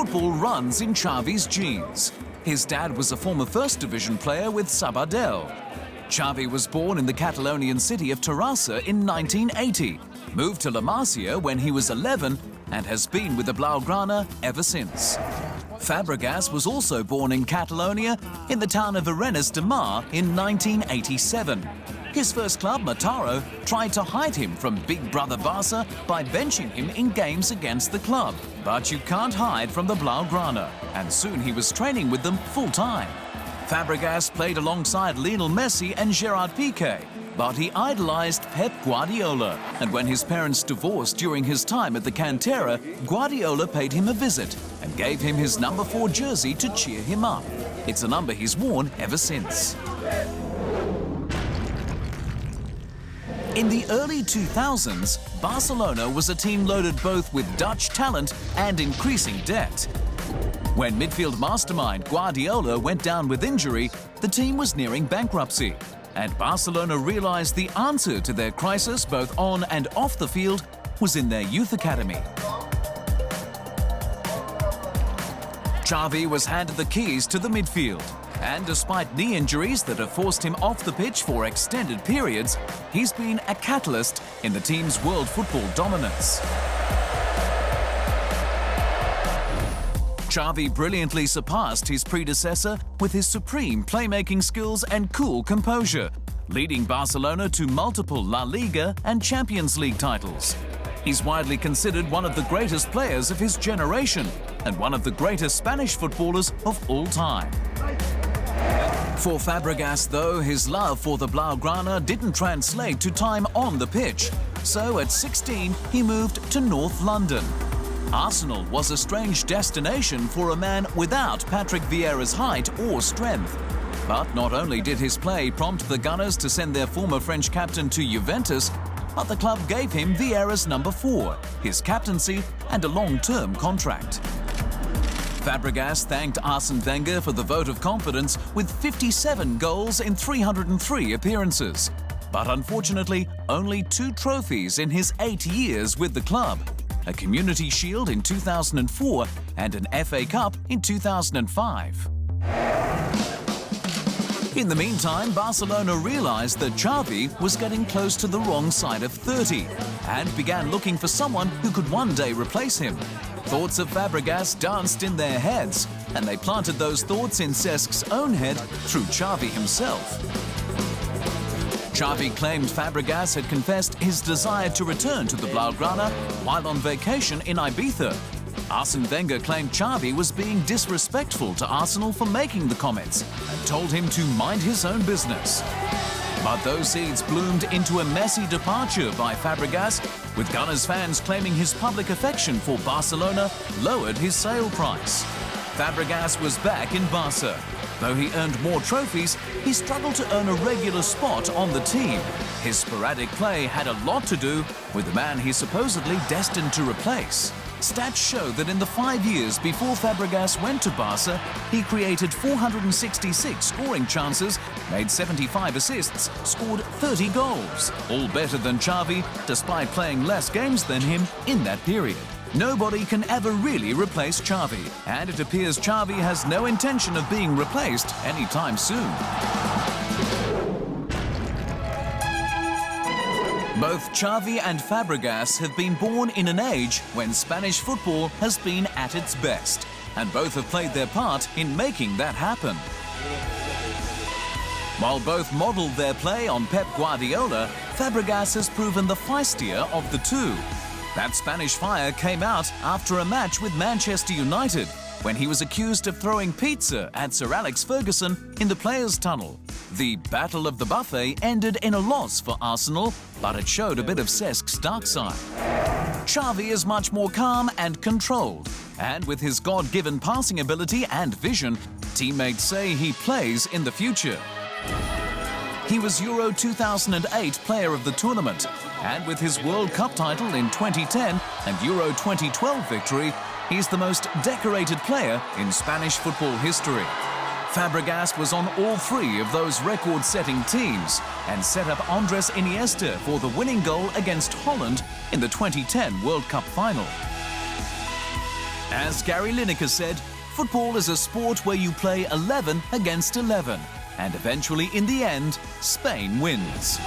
football runs in Xavi's genes. His dad was a former First Division player with Sabadell. Xavi was born in the Catalonian city of Terrassa in 1980, moved to La Masia when he was 11 and has been with the Blaugrana ever since. Fabregas was also born in Catalonia in the town of Arenas de Mar in 1987. His first club, Mataró, tried to hide him from Big Brother Barca by benching him in games against the club. But you can't hide from the Blaugrana, and soon he was training with them full-time. Fabregas played alongside Lionel Messi and Gerard Piqué, but he idolized Pep Guardiola. And when his parents divorced during his time at the Cantera, Guardiola paid him a visit and gave him his number 4 jersey to cheer him up. It's a number he's worn ever since. In the early 2000s, Barcelona was a team loaded both with Dutch talent and increasing debt. When midfield mastermind Guardiola went down with injury, the team was nearing bankruptcy, and Barcelona realized the answer to their crisis both on and off the field was in their youth academy. Xavi was handed the keys to the midfield, and despite knee injuries that have forced him off the pitch for extended periods, he's been a catalyst in the team's world football dominance. Xavi brilliantly surpassed his predecessor with his supreme playmaking skills and cool composure, leading Barcelona to multiple La Liga and Champions League titles. He's widely considered one of the greatest players of his generation and one of the greatest Spanish footballers of all time. For Fabregas, though, his love for the Blaugrana didn't translate to time on the pitch. So at 16, he moved to North London. Arsenal was a strange destination for a man without Patrick Vieira's height or strength. But not only did his play prompt the Gunners to send their former French captain to Juventus, but the club gave him Vieira's number 4, his captaincy and a long-term contract. Fabregas thanked Arsene Wenger for the vote of confidence with 57 goals in 303 appearances. But unfortunately, only 2 trophies in his 8 years with the club: a Community Shield in 2004 and an FA Cup in 2005. In the meantime, Barcelona realized that Xavi was getting close to the wrong side of 30 and began looking for someone who could one day replace him. Thoughts of Fabregas danced in their heads, and they planted those thoughts in Cesc's own head through Xavi himself. Xavi claimed Fabregas had confessed his desire to return to the Blaugrana while on vacation in Ibiza. Arsene Wenger claimed Xavi was being disrespectful to Arsenal for making the comments and told him to mind his own business. But those seeds bloomed into a messy departure by Fabregas, with Gunners fans claiming his public affection for Barcelona lowered his sale price. Fabregas was back in Barca. Though he earned more trophies, he struggled to earn a regular spot on the team. His sporadic play had a lot to do with the man he's supposedly destined to replace. Stats show that in the 5 years before Fabregas went to Barca, he created 466 scoring chances, made 75 assists, scored 30 goals. All better than Xavi, despite playing less games than him in that period. Nobody can ever really replace Xavi, and it appears Xavi has no intention of being replaced anytime soon. Both Xavi and Fabregas have been born in an age when Spanish football has been at its best, and both have played their part in making that happen. While both modelled their play on Pep Guardiola, Fabregas has proven the feistier of the two. That Spanish fire came out after a match with Manchester United, when he was accused of throwing pizza at Sir Alex Ferguson in the players' tunnel. The Battle of the Buffet ended in a loss for Arsenal, but it showed a bit of Cesc's dark side. Xavi is much more calm and controlled, and with his God-given passing ability and vision, teammates say he plays in the future. He was Euro 2008 Player of the Tournament, and with his World Cup title in 2010 and Euro 2012 victory, he's the most decorated player in Spanish football history. Fabregas was on all 3 of those record-setting teams and set up Andres Iniesta for the winning goal against Holland in the 2010 World Cup final. As Gary Lineker said, football is a sport where you play 11 against 11, and eventually, in the end, Spain wins.